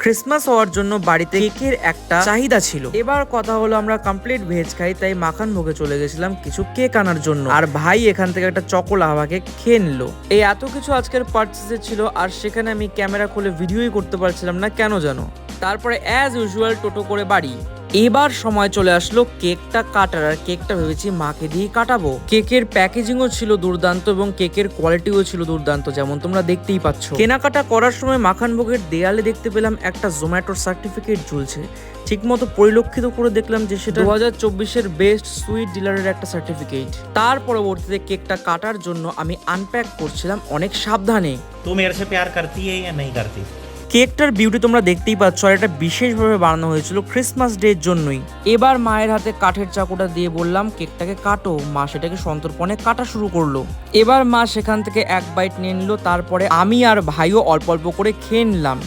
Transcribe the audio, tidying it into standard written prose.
Christmas হওয়ার জন্য বাড়িতে কেকের একটা চাহিদা ছিল। এবার কথা হলো আমরা কমপ্লিট ভেজ খাই, তাই মাখান ভোগে চলে গেছিলাম কিছু কেক আনার জন্য। আর ভাই এখান থেকে একটা চকোলাভা কেক খেয়ে নিল। এই এত কিছু আজকের পার্চেসে ছিল, আর সেখানে আমি ক্যামেরা খুলে ভিডিওই করতে পারছিলাম না কেন জানো। তারপরে অ্যাজ ইউজুয়াল টোটো করে বাড়ি। এবার সময় চলে আসলো কেকটা কাটার, আর কেকটা ভেবেছি মাকে দিয়ে কাটাবো। কেকের প্যাকেজিংও ছিল দুর্দান্ত এবং কেকের কোয়ালিটিও ছিল দুর্দান্ত, যেমন তোমরা দেখতেই পাচ্ছ। কেনাকাটা করার সময় মাখানভোগের দেয়ালে দেখতে পেলাম একটা জোম্যাটোর সার্টিফিকেট ঝুলছে। ঠিকমতো পরিলক্ষিত করে দেখলাম যে সেটা 2024-এর বেস্ট সুইট ডিলারের একটা সার্টিফিকেট। তার পরবর্তীতে কেকটা কাটার জন্য আমি আনপ্যাক করছিলাম অনেক সাবধানে। तू मेरे से प्यार करती है या नहीं करती? কেকটার বিউটি তোমরা দেখতেই পাচ্ছ, আর এটা বিশেষভাবে বানানো হয়েছিল ক্রিসমাস ডে এর জন্যই। এবার মায়ের হাতে কাঠের চাকুটা দিয়ে বললাম কেকটাকে কাটো। মা সেটাকে সন্তর্পণে কাটা শুরু করলো। এবার মা সেখান থেকে এক বাইট নিয়ে নিল, তারপরে আমি আর ভাইও অল্প অল্প করে খেয়ে নিলাম।